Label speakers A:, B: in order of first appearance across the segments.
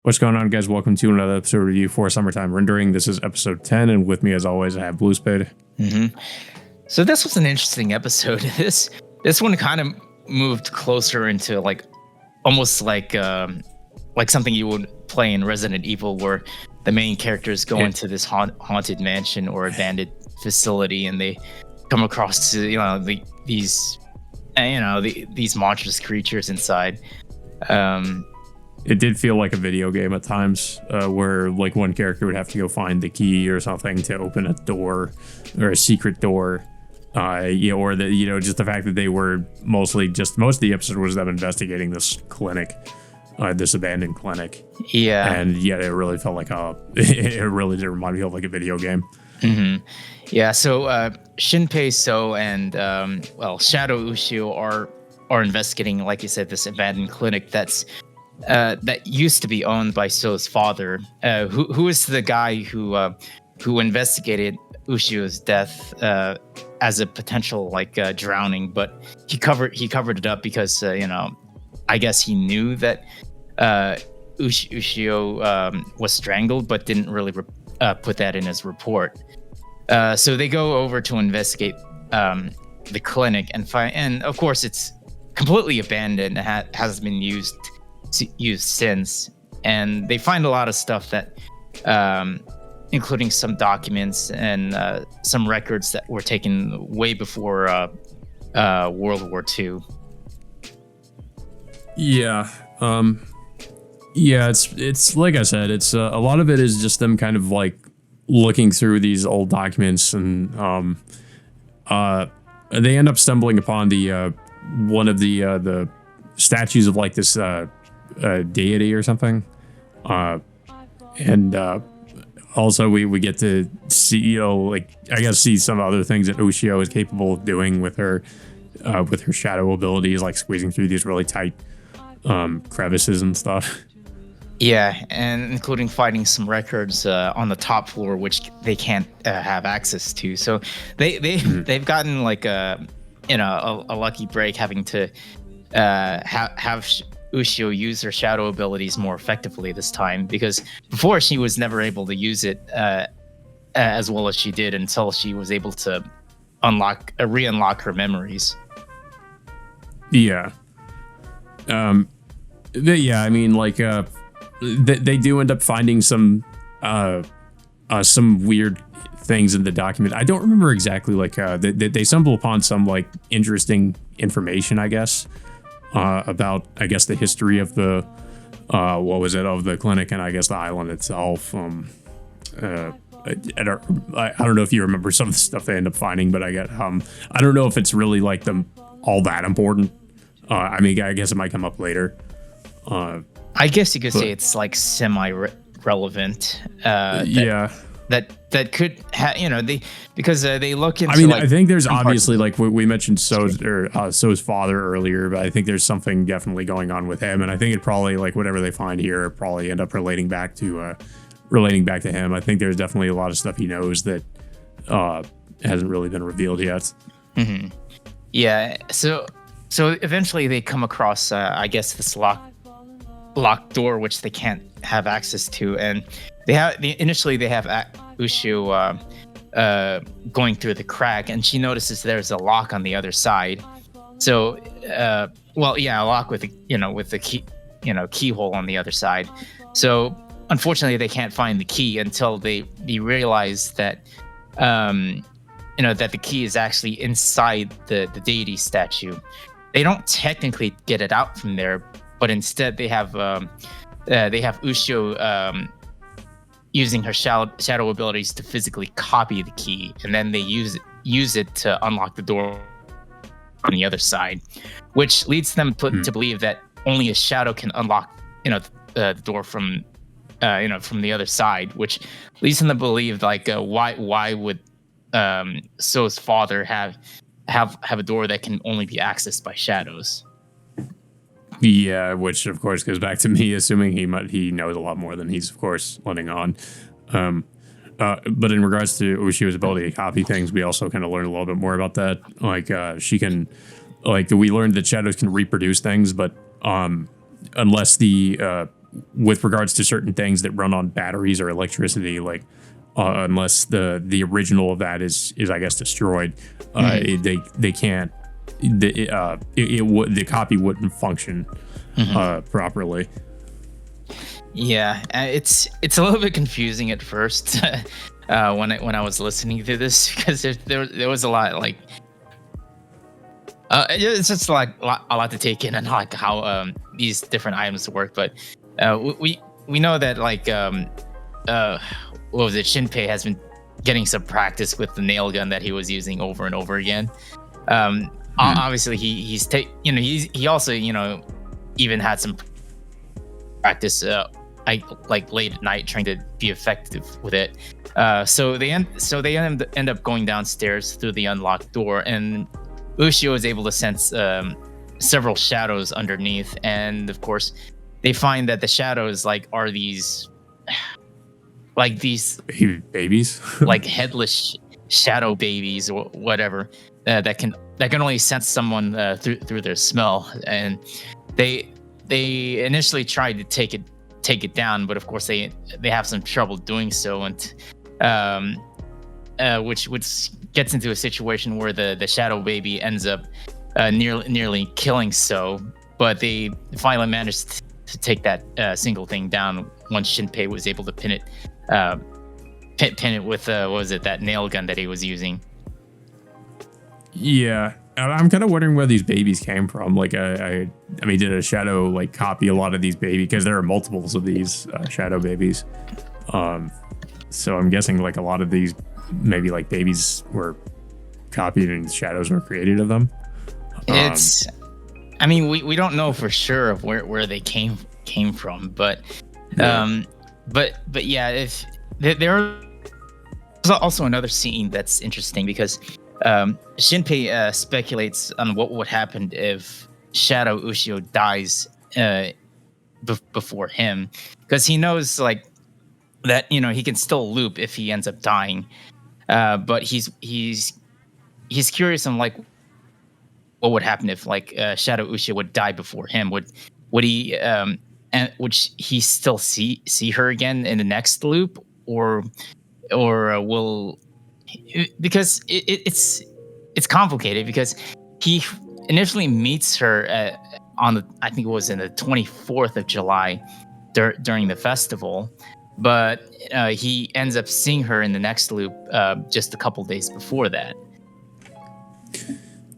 A: What's going on, guys? Welcome to another episode review for Summertime Rendering. This is episode 10, and with me, as always, I have Blue Spade.
B: So this was an interesting episode. This one kind of moved closer into almost like something you would play in Resident Evil, where the main characters go into this haunted mansion or abandoned facility, and they come across these monstrous creatures inside.
A: It did feel like a video game at times, where like one character would have to go find the key or something to open a door or a secret door. Or just the fact that they were most of the episode was them investigating this clinic, this abandoned clinic.
B: Yeah.
A: And it really felt like it really did remind me of like a video game.
B: Mm-hmm. Yeah. So Shinpei So and Shadow Ushio are investigating, like you said, this abandoned clinic that used to be owned by So's father, who is the guy who investigated Ushio's death as a potential drowning, but he covered it up because I guess he knew that Ushio was strangled, but didn't really put that in his report. So they go over to investigate the clinic and find, and of course it's completely abandoned. Hasn't been used since, and they find a lot of stuff that including some documents and some records that were taken way before World War II.
A: It's like I said, it's a lot of it is just them kind of like looking through these old documents, and they end up stumbling upon the one of the statues of like this deity or something, and also we get to see see some other things that Ushio is capable of doing with her shadow abilities, like squeezing through these really tight crevices and stuff.
B: Yeah, and including finding some records on the top floor, which they can't have access to. So they've gotten like a lucky break, having to have Ushio use her shadow abilities more effectively this time, because before she was never able to use it as well as she did until she was able to re-unlock her memories.
A: Yeah. They do end up finding some weird things in the document. I don't remember exactly, they stumble upon some like interesting information, I guess, about the history of the of the clinic and I guess the island itself. I don't know if you remember some of the stuff they end up finding, but I don't know if it's really like all that important. I guess it might come up later.
B: I guess you could say it's like semi-relevant. That could because they look into.
A: I think there's obviously, like we mentioned So's father earlier, but I think there's something definitely going on with him, and I think it probably, like, whatever they find here probably end up relating back to him. I think there's definitely a lot of stuff he knows that hasn't really been revealed yet.
B: Mm-hmm. Yeah. So eventually they come across this locked door, which they can't have access to, and they have Ushio going through the crack, and she notices there's a lock on the other side. So a lock with the key, keyhole on the other side. So unfortunately they can't find the key until they realize that that the key is actually inside the deity statue. They don't technically get it out from there, but instead they have Ushio using her shadow abilities to physically copy the key, and then they use it to unlock the door on the other side, which leads them to believe that only a shadow can unlock the door from the other side, which leads them to believe why would So's father have a door that can only be accessed by shadows.
A: Yeah, which of course goes back to me assuming he knows a lot more than he's of course letting on. But in regards to Ushio's ability to copy things, we also kind of learned a little bit more about that. She can, we learned that shadows can reproduce things, but unless the with regards to certain things that run on batteries or electricity, like unless the original of that is I guess destroyed, they can't. The copy wouldn't function properly.
B: Yeah, it's a little bit confusing at first when I was listening to this, because there was a lot, like it's just like a lot to take in, and like how these different items work. But we know that, like what was it? Shinpei has been getting some practice with the nail gun that he was using over and over again. Obviously, he also even had some practice like late at night trying to be effective with it. So they end up going downstairs through the unlocked door, and Ushio is able to sense several shadows underneath, and of course they find that the shadows are these
A: babies, like
B: headless shadow babies or whatever, that can only sense someone through their smell. And they initially tried to take it down, but of course they have some trouble doing so, and which gets into a situation where the shadow baby ends up nearly killing So, but they finally managed to take that single thing down once Shinpei was able to pin it with what was it, that nail gun that he was using.
A: Yeah, I'm kind of wondering where these babies came from. Like, I mean, did a shadow copy a lot of these babies? Because there are multiples of these shadow babies. So I'm guessing a lot of these maybe babies were copied and shadows were created of them.
B: I mean, we don't know for sure of where they came from, but yeah. But yeah, if there's also another scene that's interesting, because Shinpei speculates on what would happen if Shadow Ushio dies before him, because he knows that he can still loop if he ends up dying, but he's curious on what would happen if Shadow Ushio would die before him. Would he and would he still see her again in the next loop, or will, because it's complicated, because he initially meets her on I think it was in the 24th of July during the festival, but he ends up seeing her in the next loop just a couple days before that.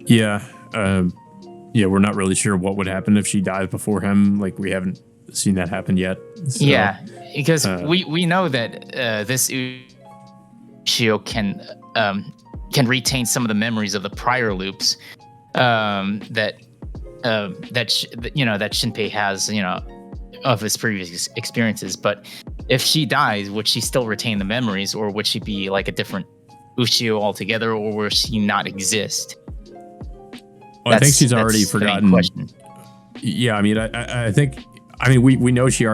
A: Yeah. We're not really sure what would happen if she dies before him. We haven't seen that happen yet. So,
B: yeah, because we know that this Ushio can retain some of the memories of the prior loops that Shinpei has, of his previous experiences. But if she dies, would she still retain the memories, or would she be a different Ushio altogether, or will she not exist?
A: Well, I think she's already forgotten. Yeah, I mean, I think, we know she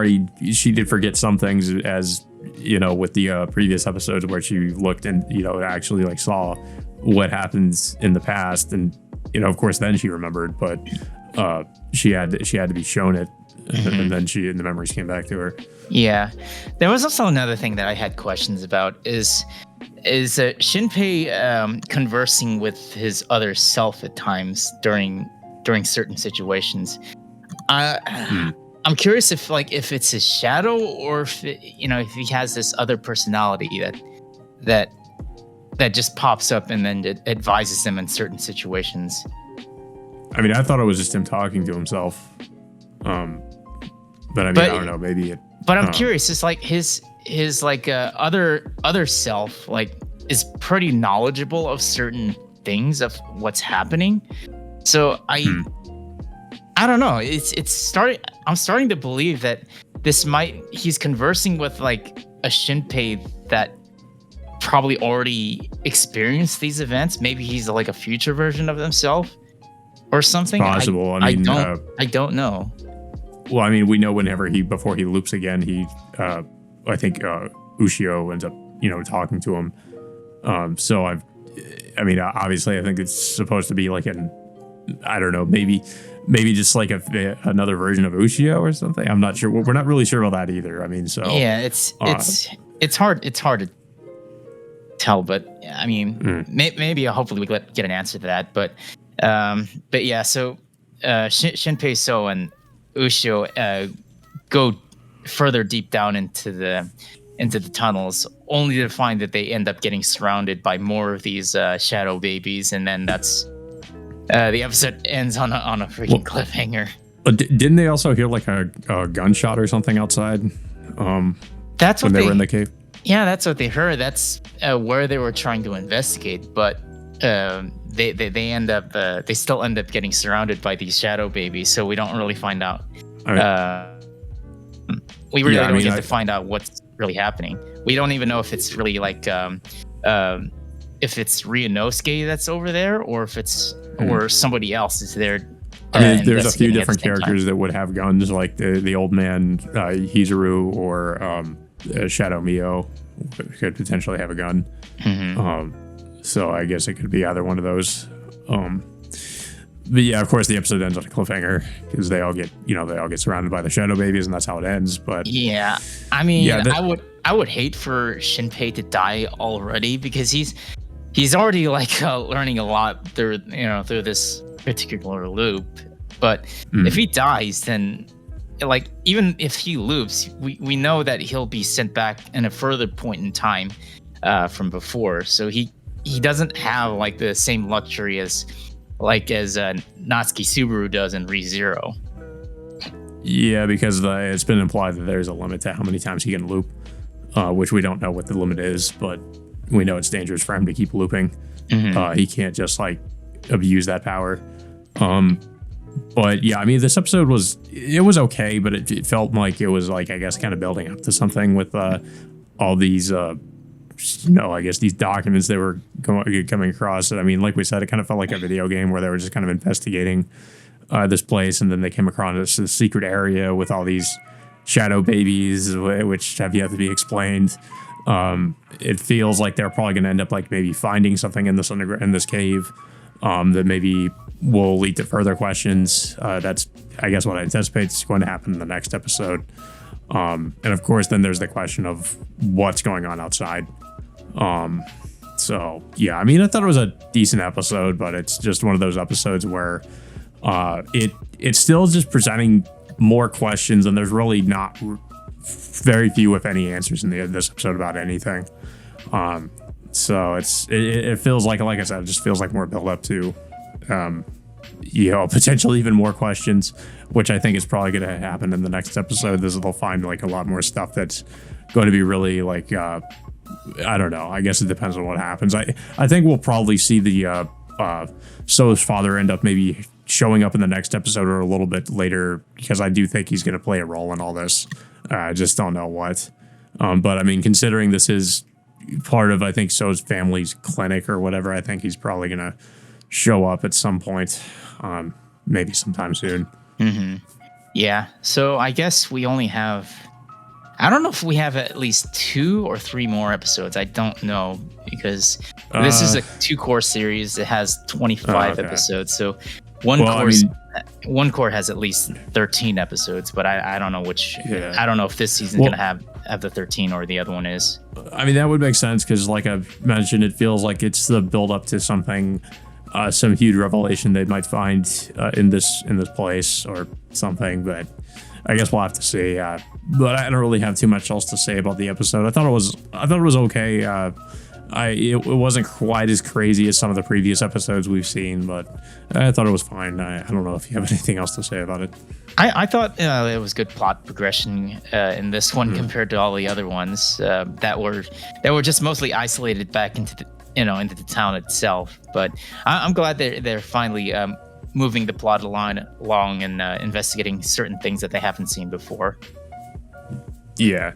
A: did forget some things, as with the previous episodes where she looked and actually saw what happens in the past, and of course then she remembered, but she had to be shown it, and then the memories came back to her. Yeah,
B: there was also another thing that I had questions about is Shinpei conversing with his other self at times during certain situations. I'm curious if it's his shadow, or if if he has this other personality that just pops up and then it advises him in certain situations.
A: I mean, I thought it was just him talking to himself. But I don't know, maybe it.
B: But I'm curious. It's his other self is pretty knowledgeable of certain things of what's happening. So I don't know. I'm starting to believe that he's conversing with a Shinpei that probably already experienced these events. Maybe he's a future version of himself or something.
A: Possible.
B: I don't know.
A: Well, I mean, we know before he loops again, I think Ushio ends up, talking to him. So obviously I think it's supposed to be I don't know, maybe maybe just like another version of Ushio or something. I'm not sure. We're not really sure about that either. I mean, so
B: yeah, it's hard to tell, but I mean, maybe hopefully we get an answer to that. But yeah, so Shinpei So and Ushio go further deep down into the tunnels, only to find that they end up getting surrounded by more of these shadow babies, and then that's the episode ends on a freaking cliffhanger.
A: Didn't they also hear like a gunshot or something outside?
B: That's
A: when they were in the cave.
B: Yeah, that's what they heard. That's where they were trying to investigate, but they end up they still end up getting surrounded by these shadow babies. So we don't really find out. We really don't get to find out what's really happening. We don't even know if it's really like if it's Ryunosuke that's over there, or if it's or somebody else is there.
A: I mean, there's a few different characters that would have guns, like the old man Hizuru, or Shadow Mio could potentially have a gun. So I guess it could be either one of those. But yeah, of course, the episode ends on a cliffhanger because they all get surrounded by the shadow babies, and that's how it ends. But
B: yeah, I mean, I would hate for Shinpei to die already, because he's already like learning a lot through this particular loop. But if he dies, then like even if he loops, we know that he'll be sent back in a further point in time from before. So he doesn't have like the same luxury as Natsuki Subaru does in ReZero.
A: Yeah, because it's been implied that there's a limit to how many times he can loop, which we don't know what the limit is, but we know it's dangerous for him to keep looping. He can't just like abuse that power. But yeah, I mean, this episode was okay, but it felt like it was like, I guess, kind of building up to something with all these I guess these documents they were coming across. I mean, like we said, it kind of felt like a video game where they were just kind of investigating this place, and then they came across this secret area with all these shadow babies, which have yet to be explained. It feels like they're probably going to end up like maybe finding something in this cave that maybe will lead to further questions. That's, I guess, what I anticipate is going to happen in the next episode. And of course, then there's the question of what's going on outside. So yeah, I mean, I thought it was a decent episode, but it's just one of those episodes where it's still just presenting more questions, and there's really not very few, if any, answers in this episode about anything. So it feels like I said, it just feels like more build up to potentially even more questions, which I think is probably going to happen in the next episode. They'll find like a lot more stuff that's going to be really like I don't know. I guess it depends on what happens. I think we'll probably see the So's father end up maybe showing up in the next episode or a little bit later, because I do think he's going to play a role in all this. I just don't know what. But I mean, considering this is part of, I think, So's family's clinic or whatever, I think he's probably going to show up at some point, maybe sometime soon.
B: Yeah. So I guess we only have, I don't know if we have at least 2 or 3 more episodes. I don't know, because this is a 2-core series. It has 25 episodes. So one core has at least 13 episodes, but I don't know which. Yeah. I don't know if this season's gonna have the 13 or the other one is.
A: I mean, that would make sense, because like I've mentioned, it feels like it's the build up to something, some huge revelation they might find in this place or something. But I guess we'll have to see. But I don't really have too much else to say about the episode. I thought it was okay. It wasn't quite as crazy as some of the previous episodes we've seen, but I thought it was fine. I don't know if you have anything else to say about it.
B: I thought it was good plot progression in this one compared to all the other ones that were just mostly isolated back into the town itself. But I'm glad they're finally moving the plot along and investigating certain things that they haven't seen before.
A: Yeah.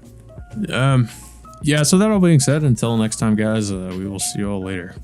A: Yeah, so that all being said, until next time, guys, we will see you all later.